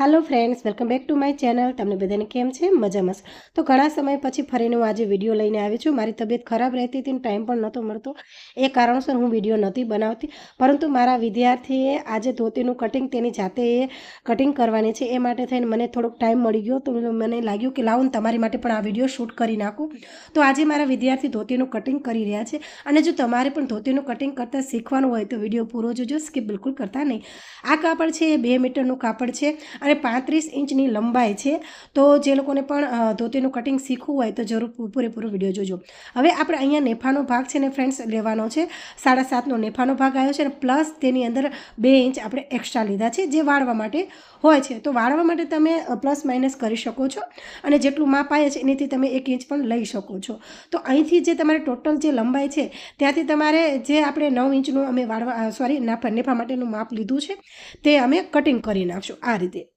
Hello friends, welcome back to my channel. तमने बधाने केम छे? मजामां? तो घणा समय पछी फरीने हूँ आज विडियो लईने आवी छुं। मारी तबियत खराब रहती थी, टाइम पण नहोतो मळतो, ए कारणोसर हूँ विडियो नहोती बनावती। परंतु मारा विद्यार्थीए आजे धोतीनुं कटिंग तेनी जाते कटिंग करवानी छे, ए माटे थईने मने थोड़ोक टाइम मळी गयो। तो मने लाग्युं के लावो ने तमारी माटे पण आ विडियो शूट करी नाखुं। तो आजे मारा विद्यार्थी धोतीनुं कटिंग करी रह्या छे अने जो तमारे पण धोतीनुं कटिंग करता शीखवानुं होय तो विडियो पूरो जोजो, स्किप बिलकुल करता नहीं। आ कापड़ छे 2 मीटरनुं कापड़ छे અને 35 ઇંચની લંબાઈ છે। તો જે લોકોને પણ ધોતીનું કટિંગ શીખવું હોય તો જરૂર પૂરેપૂરો વિડીયો જોજો। હવે આપણે અહીંયા નેફાનો ભાગ છે ને ફ્રેન્ડ્સ લેવાનો છે, 7.5નો નેફાનો ભાગ આવ્યો છે અને પ્લસ તેની અંદર 2 ઇંચ આપણે એક્સ્ટ્રા લીધા છે જે વાળવા માટે હોય છે। તો વાળવા માટે તમે પ્લસ માઇનસ કરી શકો છો અને જેટલું માપ આવે છે એનાથી તમે 1 ઇંચ પણ લઈ શકો છો। તો અહીંથી જે તમારે ટોટલ જે લંબાઈ છે ત્યાંથી તમારે જે આપણે 9 ઇંચનું અમે વાળવા નેફા માટેનું માપ લીધું છે તે અમે કટિંગ કરી નાખશું આ રીતે।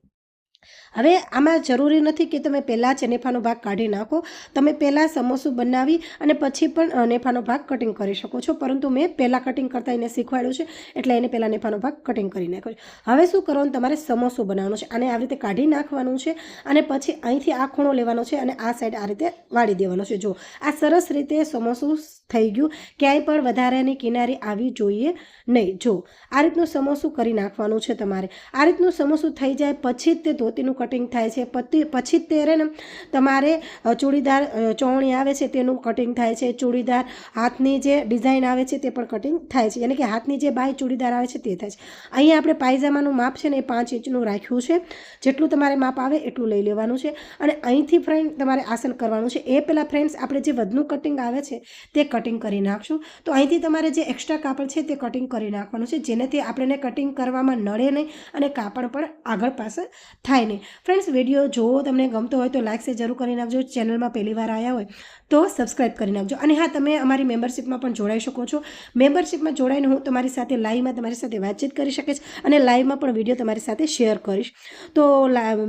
હવે આમાં જરૂરી નથી કે તમે પહેલાં જ નેફાનો ભાગ કાઢી નાખો, તમે પહેલાં સમોસું બનાવી અને પછી પણ નેફાનો ભાગ કટિંગ કરી શકો છો, પરંતુ મેં પહેલાં કટિંગ કરતાં એને શીખવાડ્યું છે એટલે એને પહેલાં નેફાનો ભાગ કટિંગ કરી નાખ્યો છે। હવે શું કરવાનું, તમારે સમોસું બનાવવાનું છે, આને આવી રીતે કાઢી નાખવાનું છે અને પછી અહીંથી આ ખૂણો લેવાનો છે અને આ સાઈડ આ રીતે વાળી દેવાનો છે। જો આ સરસ રીતે સમોસું થઈ ગયું, ક્યાંય પણ વધારાની કિનારી આવી જોઈએ નહીં। જો આ રીતનું સમોસું કરી નાખવાનું છે તમારે। આ રીતનું સમોસું થઈ જાય પછી જ તે ધોતીનું કટિંગ થાય છે, પછી જ તે ને તમારે ચૂડીદાર ચોવણી આવે છે તેનું કટિંગ થાય છે, ચૂડીદાર હાથની જે ડિઝાઇન આવે છે તે પણ કટિંગ થાય છે, યાની કે હાથની જે બાય ચૂડીદાર આવે છે તે થાય છે। અહીંયા આપણે પાયજામાનું માપ છે ને એ 5 ઇંચનું રાખ્યું છે, જેટલું તમારે માપ આવે એટલું લઈ લેવાનું છે અને અહીંથી ફ્રેન્ડ તમારે આસન કરવાનું છે। એ પહેલાં ફ્રેન્ડ્સ આપણે જે વધનું કટિંગ આવે છે તે કટિંગ કરી નાખશું। તો અહીંથી તમારે જે એક્સ્ટ્રા કાપડ છે તે કટિંગ કરી નાખવાનું છે, જેનાથી આપણને કટિંગ કરવામાં નડે નહીં અને કાપડ પણ આગળ પાછળ થાય નહીં। ફ્રેન્ડ્સ, વિડીયો જોવો તમને ગમતો હોય તો લાઇક શે જરૂર કરી નાખજો, ચેનલમાં પહેલી વાર આવ્યા હોય તો સબસ્ક્રાઈબ કરી નાખજો અને હા, તમે અમારી મેમ્બરશિપમાં પણ જોડાઈ શકો છો। મેમ્બરશિપમાં જોડાઈને હું તમારી સાથે લાઈવમાં તમારી સાથે વાતચીત કરી શકીશ અને લાઈવમાં પણ વિડીયો તમારી સાથે શેર કરીશ। તો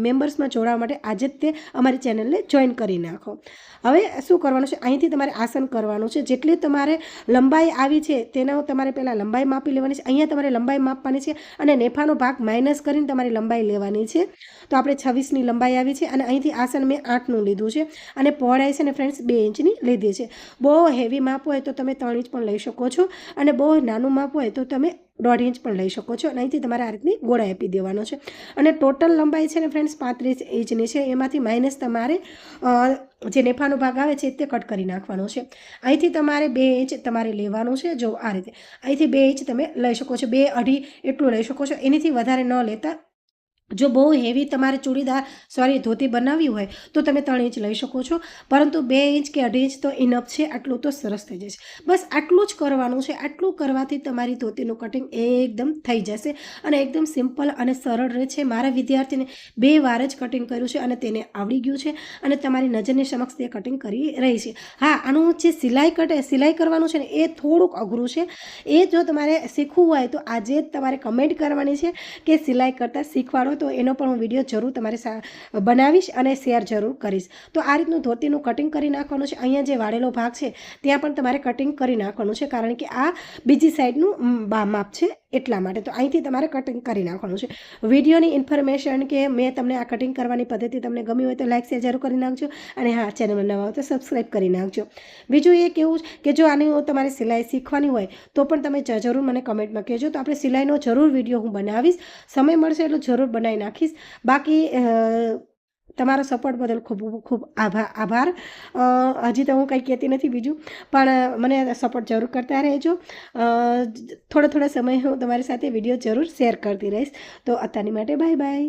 મેમ્બર્સમાં જોડાવા માટે આજે જ તે અમારી ચેનલને જોઈન કરી નાખો। હવે શું કરવાનું છે, અહીંથી તમારે આસન કરવાનું છે, જેટલી તમારે લંબાઈ આવી છે તેનો તમારે પહેલાં લંબાઈ માપી લેવાની છે। અહીંયા તમારે લંબાઈ માપવાની છે અને નેફાનો ભાગ માઇનસ કરીને તમારી લંબાઈ લેવાની છે। તો આપણે 26ની લંબાઈ આવી છે અને અહીંથી આસન મેં 8નું લીધું છે અને પહોળાઈ છે ને ફ્રેન્ડ્સ 2 ઇંચની લીધી છે। બહુ હેવી માપ હોય તો તમે 3 ઇંચ પણ લઈ શકો છો અને બહુ નાનું માપ હોય તો તમે 1.5 ઇંચ પણ લઈ શકો છો અને અહીંથી તમારે આ રીતની ગોળાઈ આપી દેવાનો છે અને ટોટલ લંબાઈ છે ને ફ્રેન્ડ્સ 35 ઇંચની છે, એમાંથી માઇનસ તમારે જે નેફાનો ભાગ આવે છે તે કટ કરી નાખવાનો છે। અહીંથી તમારે 2 ઇંચ તમારે લેવાનું છે। જો આ રીતે અહીંથી 2 ઇંચ તમે લઈ શકો છો, 2-2.5 એટલું લઈ શકો છો, એનાથી વધારે ન લેતા। જો બહુ હેવી તમારે ચૂડીદાર ધોતી બનાવવી હોય તો તમે 3 ઇંચ લઈ શકો છો, પરંતુ 2 ઇંચ કે 2.5 ઇંચ તો ઇનફ છે, આટલું તો સરસ થઈ જશે। બસ આટલું જ કરવાનું છે। આટલું કરવાથી તમારી ધોતીનું કટિંગ એકદમ થઈ જશે અને એકદમ સિમ્પલ અને સરળ રહે છે। મારા વિદ્યાર્થીને 2 વાર જ કટિંગ કર્યું છે અને તેને આવડી ગયું છે અને તમારી નજરની સમક્ષ તે કટિંગ કરી રહી છે। હા, આનું જે સિલાઈ કરવાનું છે ને એ થોડુંક અઘરું છે, એ જો તમારે શીખવું હોય તો આજે જ તમારે કમેન્ટ કરવાની છે કે સિલાઈ કરતાં શીખવાડો, તો એનો પણ હું વિડીયો જરૂર તમારી બનાવીશ અને શેર જરૂર કરીશ। તો આ રીતનું ધોતીનું કટિંગ કરી નાખવાનું છે। અહીંયા જે વાળેલો ભાગ છે ત્યાં પણ તમારે કટિંગ કરી નાખવાનું છે, કારણ કે આ બીજી સાઈડનું માપ છે એટલા માટે। તો અહીંથી તમારે કટિંગ કરી નાખવાનું છે। વિડીયોની ઇન્ફોર્મેશન કે મેં તમને આ કટિંગ કરવાની પદ્ધતિ તમને ગમી હોય તો લાઇક શેર જરૂર કરી નાખજો અને હા, ચેનલમાં નવા હોય તો સબસ્ક્રાઈબ કરી નાખજો। બીજું એ કેવું કે જો આની તમારે સિલાઈ શીખવાની હોય તો પણ તમે જરૂર મને કમેન્ટમાં કહેજો, તો આપણે સિલાઈનો જરૂર વિડીયો હું બનાવીશ, સમય મળશે એટલો જરૂર બનાવી નાખીશ। બાકી તમારો સપોર્ટ બદલ ખૂબ ખૂબ આભાર। હજી તો હું કંઈ કહેતી નથી બીજું, પણ મને સપોર્ટ જરૂર કરતા રહેજો। થોડા સમય હું તમારી સાથે વિડીયો જરૂર શેર કરતી રહીશ। તો અત્યારની માટે બાય બાય।